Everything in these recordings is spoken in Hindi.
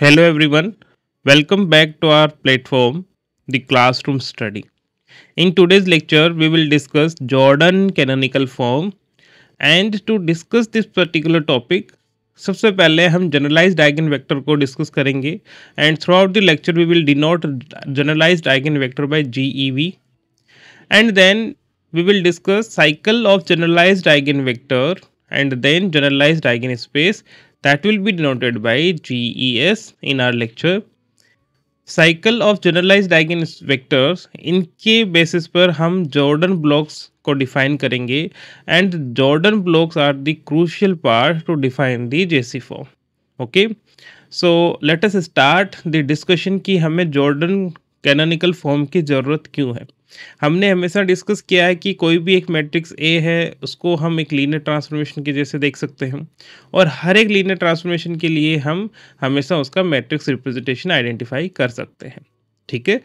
Hello everyone, welcome back to our platform, the Classroom Study. In today's lecture, we will discuss Jordan canonical form and to discuss this particular topic, सबसे पहले हम जनरलाइज्ड आइगन वेक्टर को डिस्कस करेंगे and throughout the lecture we will denote generalized eigen vector by GEV and then we will discuss cycle of generalized eigenvector and then generalized eigenspace that will be denoted by GES in our lecture. Cycle of generalised eigen vectors इनके बेसिस पर हम जॉर्डन ब्लॉक्स को डिफाइन करेंगे and Jordan blocks are the crucial part to define the JC form. Okay, so let us start the discussion कि हमें जॉर्डन कैनोनिकल फॉर्म की ज़रूरत क्यों है. हमने हमेशा डिस्कस किया है कि कोई भी एक मैट्रिक्स ए है उसको हम एक लीनियर ट्रांसफॉर्मेशन के जैसे देख सकते हैं और हर एक लीनियर ट्रांसफॉर्मेशन के लिए हम हमेशा उसका मैट्रिक्स रिप्रेजेंटेशन आइडेंटिफाई कर सकते हैं. ठीक है,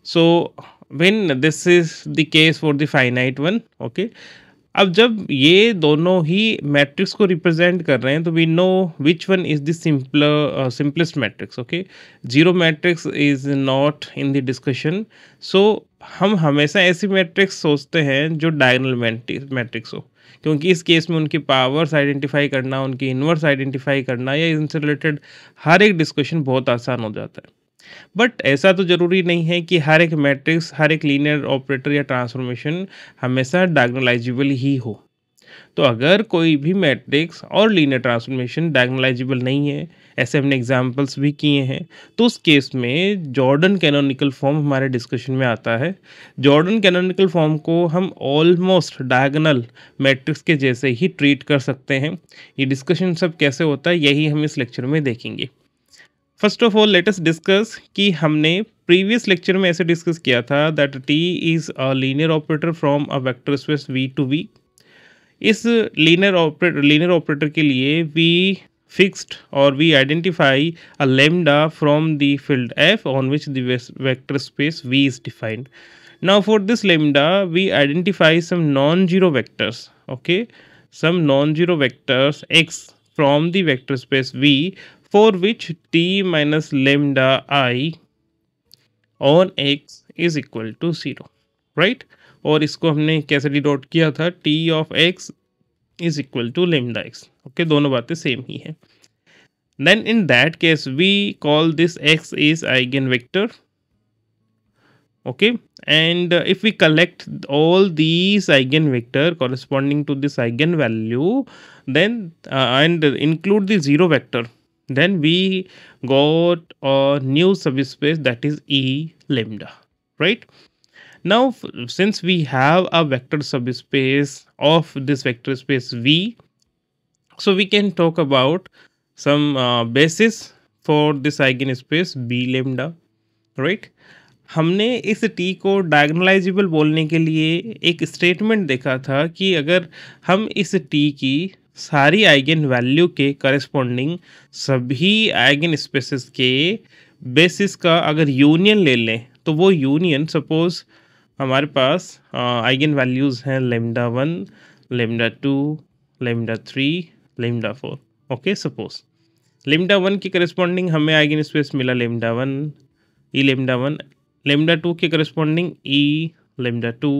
so when this is the case for the finite one. Okay, अब जब ये दोनों ही मैट्रिक्स को रिप्रेजेंट कर रहे हैं तो we know which one is the simplest matrix. Okay, zero matrix is not in the discussion. So हम हमेशा ऐसी मैट्रिक्स सोचते हैं जो डायगोनल मैट्रिक्स हो, क्योंकि इस केस में उनकी पावर्स आइडेंटिफाई करना, उनकी इन्वर्स आइडेंटिफाई करना या इनसे रिलेटेड हर एक डिस्कशन बहुत आसान हो जाता है. बट ऐसा तो ज़रूरी नहीं है कि हर एक मैट्रिक्स, हर एक लीनियर ऑपरेटर या ट्रांसफॉर्मेशन हमेशा डायगोनलाइजेबल ही हो. तो अगर कोई भी मैट्रिक्स और लीनियर ट्रांसफॉर्मेशन डायगोनलाइजेबल नहीं है, ऐसे हमने एग्जांपल्स भी किए हैं, तो उस केस में जॉर्डन कैनोनिकल फॉर्म हमारे डिस्कशन में आता है. जॉर्डन कैनोनिकल फॉर्म को हम ऑलमोस्ट डायगोनल मैट्रिक्स के जैसे ही ट्रीट कर सकते हैं. ये डिस्कशन सब कैसे होता है यही हम इस लेक्चर में देखेंगे. First of all let us discuss कि हमने प्रीवियस लेक्चर में ऐसे डिस्कस किया था that T is a linear operator from a vector space V to V. इस लीनियर ऑपरेटर के लिए वी फिक्स्ड और we identify a lambda from the field F on which the vector space V is defined. Now for this lambda we identify some non-zero vectors. Okay, some non-zero vectors x from the vector space V for which t minus lambda I on x is equal to 0, right? और इसको हमने कैसे डिनोट किया था, t of x is equal to lambda x. Okay, दोनों बातें सेम ही हैं. Then in that case we call this x is eigenvector. Okay, and if we collect all these eigenvector corresponding to this eigenvalue, then and include the zero vector, then we got a new subspace that is E lambda, right? Now since we have a vector subspace of this vector space V, so we can talk about some basis for this eigenspace B lambda, right? हमने इस टी को डायगोनलाइजेबल बोलने के लिए एक स्टेटमेंट देखा था कि अगर हम इस टी की सारी आइगन वैल्यू के करस्पॉन्डिंग सभी आइगन स्पेसेस के बेसिस का अगर यूनियन ले लें तो वो यूनियन सपोज हमारे पास आइगन वैल्यूज़ हैं lambda 1, lambda 2, lambda 3, lambda 4. Okay, suppose lambda 1 के करस्पॉन्डिंग हमें आइगन स्पेस मिला लेमडा 1, ई लेमडा 1, lambda 2 के corresponding E lambda 2,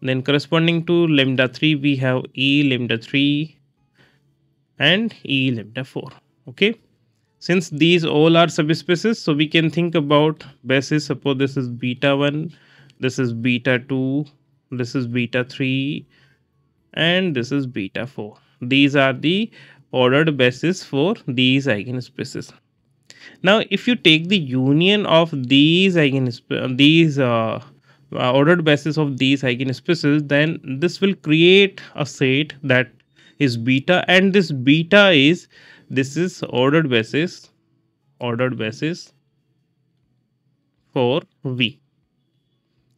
then corresponding to lambda 3 we have E lambda 3 and E lambda 4. Okay, since these all are subspaces, so we can think about basis. Suppose this is beta 1, this is beta 2, this is beta 3 and this is beta 4. These are the ordered basis for these eigenspaces. Now if you take the union of these ordered basis of these eigenspaces, then this will create a set that is beta, and this beta is ordered basis for V.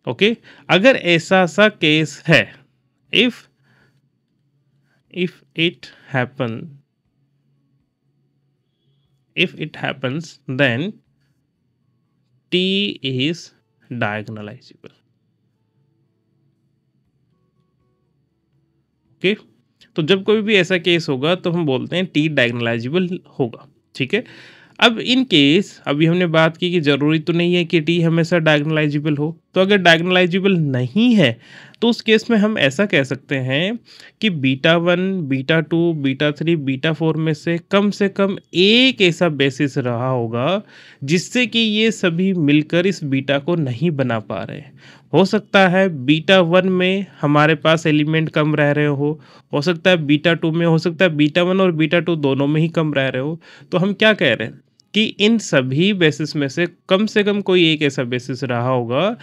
Okay, अगर ऐसा सा केस है, if it happens then T is diagonalizable. Okay, तो जब कोई भी ऐसा केस होगा तो हम बोलते हैं T डायगोनलाइजेबल होगा. ठीक है, अब इन केस अभी हमने बात की कि ज़रूरी तो नहीं है कि टी हमेशा डायगोनलाइजेबल हो, तो अगर डायगोनलाइजेबल नहीं है तो उस केस में हम ऐसा कह सकते हैं कि बीटा 1, बीटा 2, बीटा 3, बीटा 4 में से कम एक ऐसा बेसिस रहा होगा जिससे कि ये सभी मिलकर इस बीटा को नहीं बना पा रहे हैं। हो सकता है बीटा 1 में हमारे पास एलिमेंट कम रह रहे हो सकता है बीटा 2 में, हो सकता है बीटा 1 और बीटा 2 दोनों में ही कम रह रहे हो। तो हम क्या कह रहे हैं कि इन सभी बेसिस में से कम कोई एक ऐसा बेसिस रहा होगा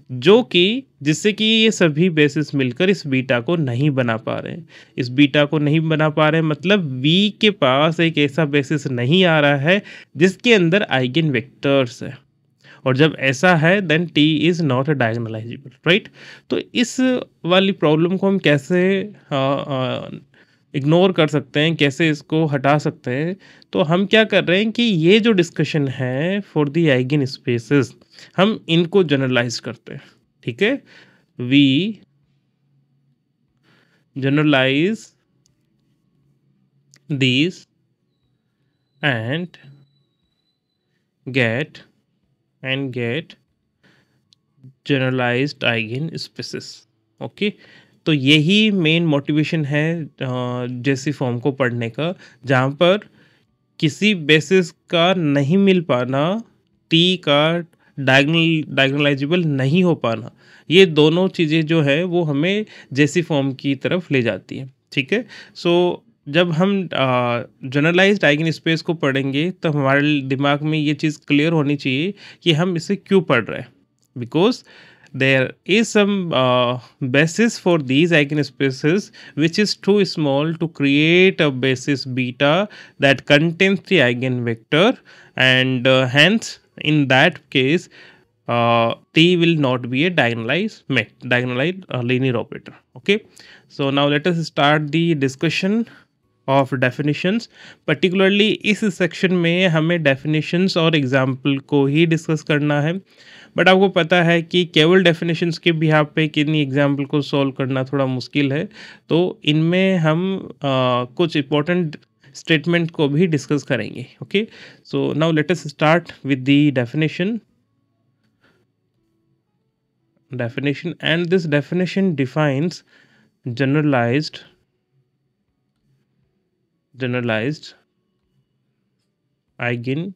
जो कि जिससे कि ये सभी बेसिस मिलकर इस बीटा को नहीं बना पा रहे हैं। इस बीटा को नहीं बना पा रहे हैं मतलब V के पास एक ऐसा बेसिस नहीं आ रहा है जिसके अंदर आइगन वेक्टर्स है, और जब ऐसा है then T is not diagonalizable, right. तो इस वाली प्रॉब्लम को हम कैसे इग्नोर कर सकते हैं, कैसे इसको हटा सकते हैं? तो हम क्या कर रहे हैं कि ये जो डिस्कशन है फॉर द आइगन स्पेसेस, हम इनको जनरलाइज करते हैं, ठीक है। We generalise these and get generalised eigen spaces. Okay, तो यही मेन मोटिवेशन है जैसी फॉर्म को पढ़ने का, जहाँ पर किसी बेसिस का नहीं मिल पाना, टी का डायगोनलाइजेबल नहीं हो पाना, ये दोनों चीज़ें जो है वो हमें जैसी फॉर्म की तरफ ले जाती है, ठीक है। सो जब हम जनरलाइज्ड आइगन स्पेस को पढ़ेंगे तो हमारे दिमाग में ये चीज़ क्लियर होनी चाहिए कि हम इसे क्यों पढ़ रहे हैं, because there is some basis for these eigenspaces which is too small to create a basis beta that contains the eigenvector, and hence in that case T will not be a diagonalized linear operator. Okay, so now let us start the discussion of definitions. Particularly इस सेक्शन में हमें डेफिनेशंस और एग्जाम्पल को ही डिस्कस करना है, बट आपको पता है कि केवल डेफिनेशंस के बिहाफ पे किन्हीं एग्जाम्पल को सॉल्व करना थोड़ा मुश्किल है, तो इनमें हम कुछ इंपॉर्टेंट स्टेटमेंट को भी डिस्कस करेंगे। Okay, so now let us start with the definition and this definition defines generalized eigen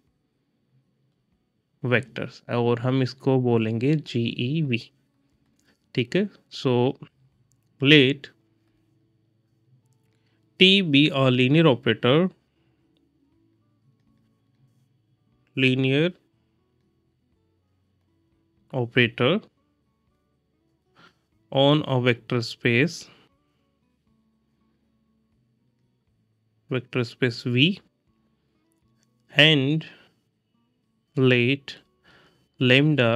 vectors, और हम इसको बोलेंगे GEV, ठीक है। So let T be a linear operator on a vector space V, and let lambda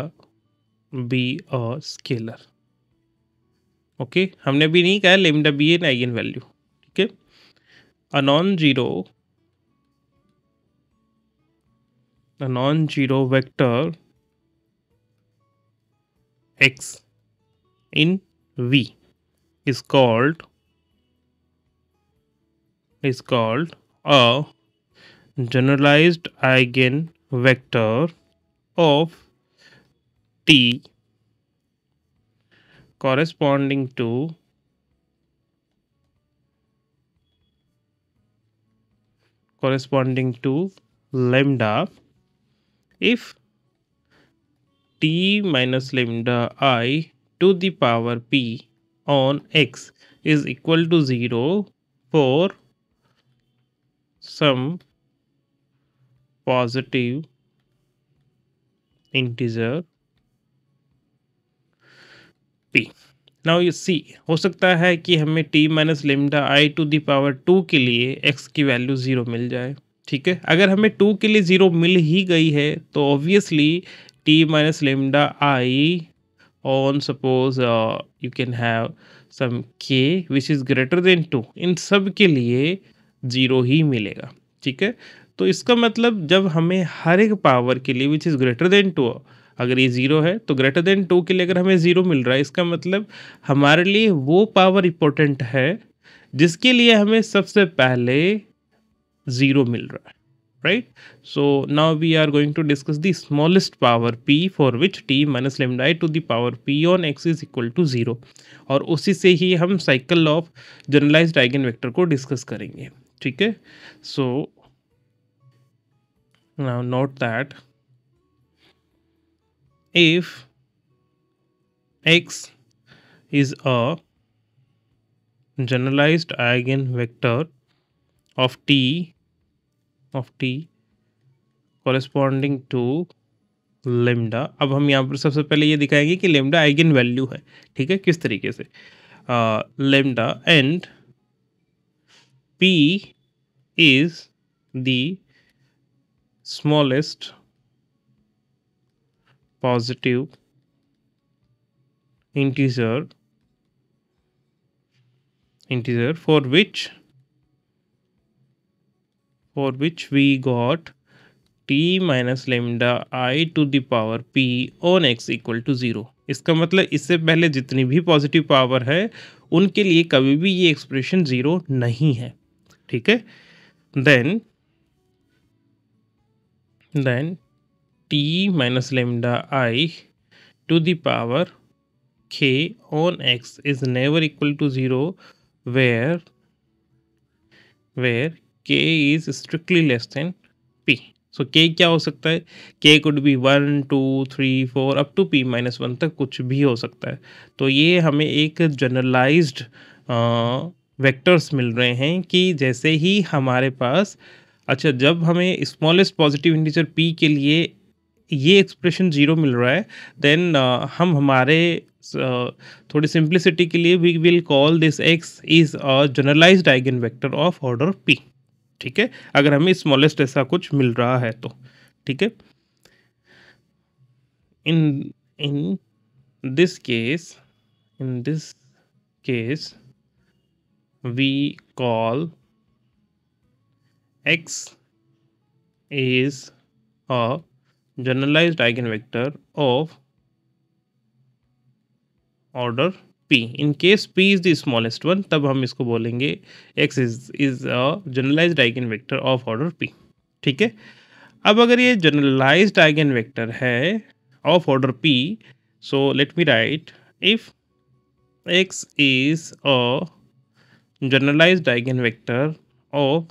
be a scalar। Okay, हमने भी नहीं कहा lambda be an eigen value, ठीक है। a non-zero vector x in V is called a generalized eigenvector of T corresponding to lambda if T minus lambda I to the power P on X is equal to 0 for some positive integer P। Now you see, हो सकता है कि हमें T minus lambda I to the power 2 के लिए x की वैल्यू 0 मिल जाए, ठीक है। अगर हमें 2 के लिए 0 मिल ही गई है तो obviously T minus lambda I on suppose you can have some k which is greater than 2, इन सब के लिए 0 ही मिलेगा, ठीक है। तो इसका मतलब जब हमें हर एक पावर के लिए विच इज़ ग्रेटर देन 2, अगर ये 0 है तो ग्रेटर देन 2 के लिए अगर हमें 0 मिल रहा है, इसका मतलब हमारे लिए वो पावर इम्पोर्टेंट है जिसके लिए हमें सबसे पहले 0 मिल रहा है, right? So now we are going to discuss the smallest power p for which t minus lambda I to the power p on x is equal to 0, और उसी से ही हम cycle of generalised eigen vector को डिस्कस करेंगे, ठीक है? So now note that if x is a generalized eigenvector of t corresponding to lambda, अब हम यहाँ पर सबसे पहले ये दिखाएंगे कि लेमडा आइगन वैल्यू है, ठीक है? किस तरीके से lambda and p is the smallest positive integer for which we got t minus lambda I to the power p on x equal to 0. इसका मतलब इससे पहले जितनी भी पॉजिटिव पावर है उनके लिए कभी भी ये एक्सप्रेशन 0 नहीं है, ठीक है? Then t minus lambda I to the power k on x is never equal to 0 where k is strictly less than p. So k क्या हो सकता है? k could be 1 2 3 4 up to p minus 1 तक कुछ भी हो सकता है. तो ये हमें एक जनरलाइज्ड वेक्टर्स मिल रहे हैं कि जैसे ही हमारे पास, अच्छा, जब हमें स्मॉलेस्ट पॉजिटिव इंटीजर p के लिए ये एक्सप्रेशन 0 मिल रहा है, देन हम हमारे थोड़ी सिंप्लिसिटी के लिए we will call this x is a generalised eigen vector of order p, ठीक है? अगर हमें स्मॉलेस्ट ऐसा कुछ मिल रहा है तो, ठीक है? In this case we call x is a generalized eigenvector of order p. In case p is the smallest one, तब हम इसको बोलेंगे x is a generalized eigenvector of order p, ठीक है? अब अगर ये generalized eigenvector है of order p, so let me write if x is a generalized eigenvector of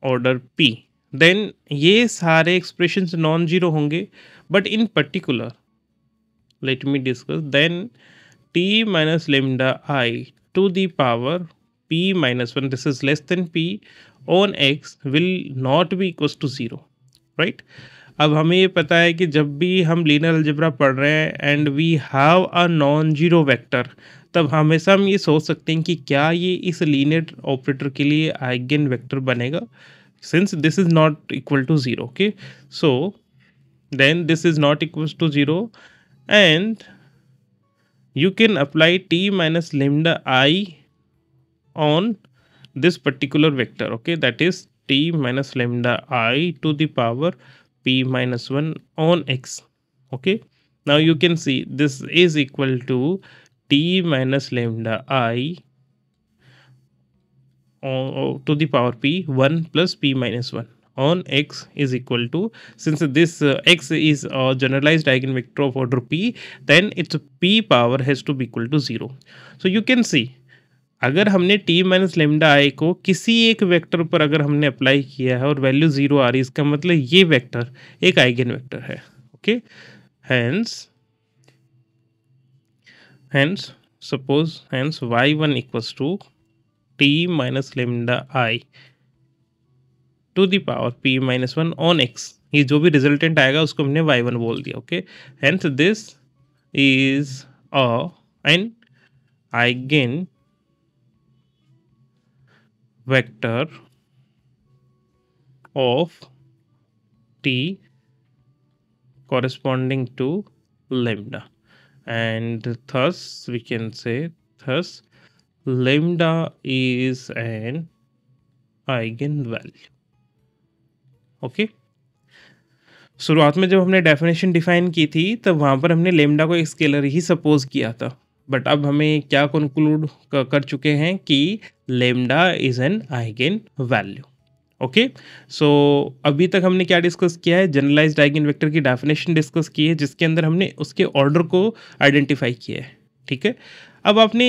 order p, then ये सारे expressions नॉन जीरो होंगे, but in particular let me discuss then t minus lambda I to the power p minus 1, this is less than p on x will not be equals to 0, right? अब हमें ये पता है कि जब भी हम लीनियर अलजेब्रा पढ़ रहे हैं and we have a non zero vector, तब हमेशा हम ये सोच सकते हैं कि क्या ये इस लीनियर ऑपरेटर के लिए आइगन वेक्टर बनेगा, since this is not equal to 0. Okay, so then this is not equal to 0 and you can apply t minus lambda I on this particular vector, okay, that is t minus lambda I to the power p minus 1 on x. Okay, now you can see this is equal to t minus lambda I to the power p 1 plus p minus 1 on x is equal to, since this x is a generalized eigenvector of order p, then its p power has to be equal to 0. So you can see अगर हमने t माइनस लेमडा आई को किसी एक वेक्टर पर अगर हमने अप्लाई किया है और वैल्यू 0 आ रही है, इसका मतलब ये वेक्टर एक आइगन वेक्टर है. Okay, hence suppose y1 equals to t minus lambda I to the power p minus 1 on x. ये जो भी रिजल्टेंट आएगा उसको हमने y1 बोल दिया. Okay, hence this is an eigen vector of t corresponding to lambda, and thus we can say lambda is an eigenvalue. Okay, शुरुआत में जब हमने डेफिनेशन डिफाइन की थी तब वहाँ पर हमने लेमडा को एक स्केलर ही सपोज किया था, बट अब हमें क्या कंक्लूड कर चुके हैं कि lambda is an eigenvalue. Okay. So अभी तक हमने क्या डिस्कस किया है, जनरलाइज्ड आइगन वेक्टर की डेफिनेशन डिस्कस की है, जिसके अंदर हमने उसके ऑर्डर को आइडेंटिफाई किया है। ठीक है। अब आपने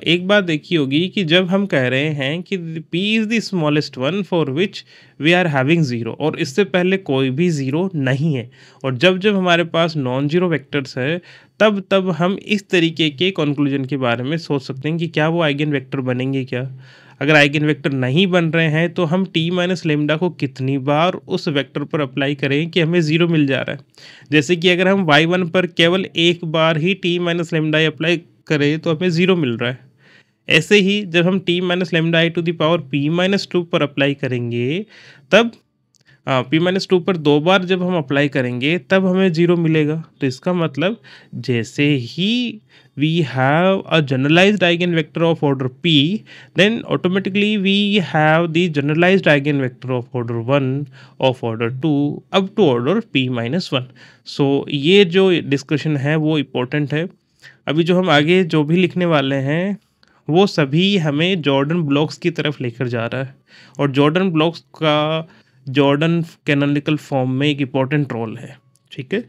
एक बात देखी होगी कि जब हम कह रहे हैं कि p is the smallest one for which we are having zero, और इससे पहले कोई भी ज़ीरो नहीं है, और जब जब हमारे पास नॉन ज़ीरो वेक्टर्स है, तब तब हम इस तरीके के कंक्लूजन के बारे में सोच सकते हैं कि क्या वो आइगन वेक्टर बनेंगे क्या। अगर आइगन वेक्टर नहीं बन रहे हैं तो हम टी माइनस लेमडा को कितनी बार उस वेक्टर पर अप्लाई करें कि हमें ज़ीरो मिल जा रहा है। जैसे कि अगर हम y1 पर केवल एक बार ही टी माइनस लेमडा अप्लाई करें तो हमें ज़ीरो मिल रहा है। ऐसे ही जब हम T minus lambda I to the power P minus two पर अप्लाई करेंगे, तब पी माइनस टू पर दो बार जब हम अप्लाई करेंगे तब हमें ज़ीरो मिलेगा। तो इसका मतलब जैसे ही we have a generalised eigen vector of order p, then automatically we have the generalized eigenvector of order 1, of order 2 up to order p minus 1। सो ये जो डिस्कशन है वो इम्पोर्टेंट है। अभी जो हम आगे जो भी लिखने वाले हैं वो सभी हमें जॉर्डन ब्लॉक्स की तरफ लेकर जा रहा है, और जॉर्डन ब्लॉक्स का जॉर्डन कैनोनिकल फॉर्म में एक इम्पॉर्टेंट रोल है। ठीक है।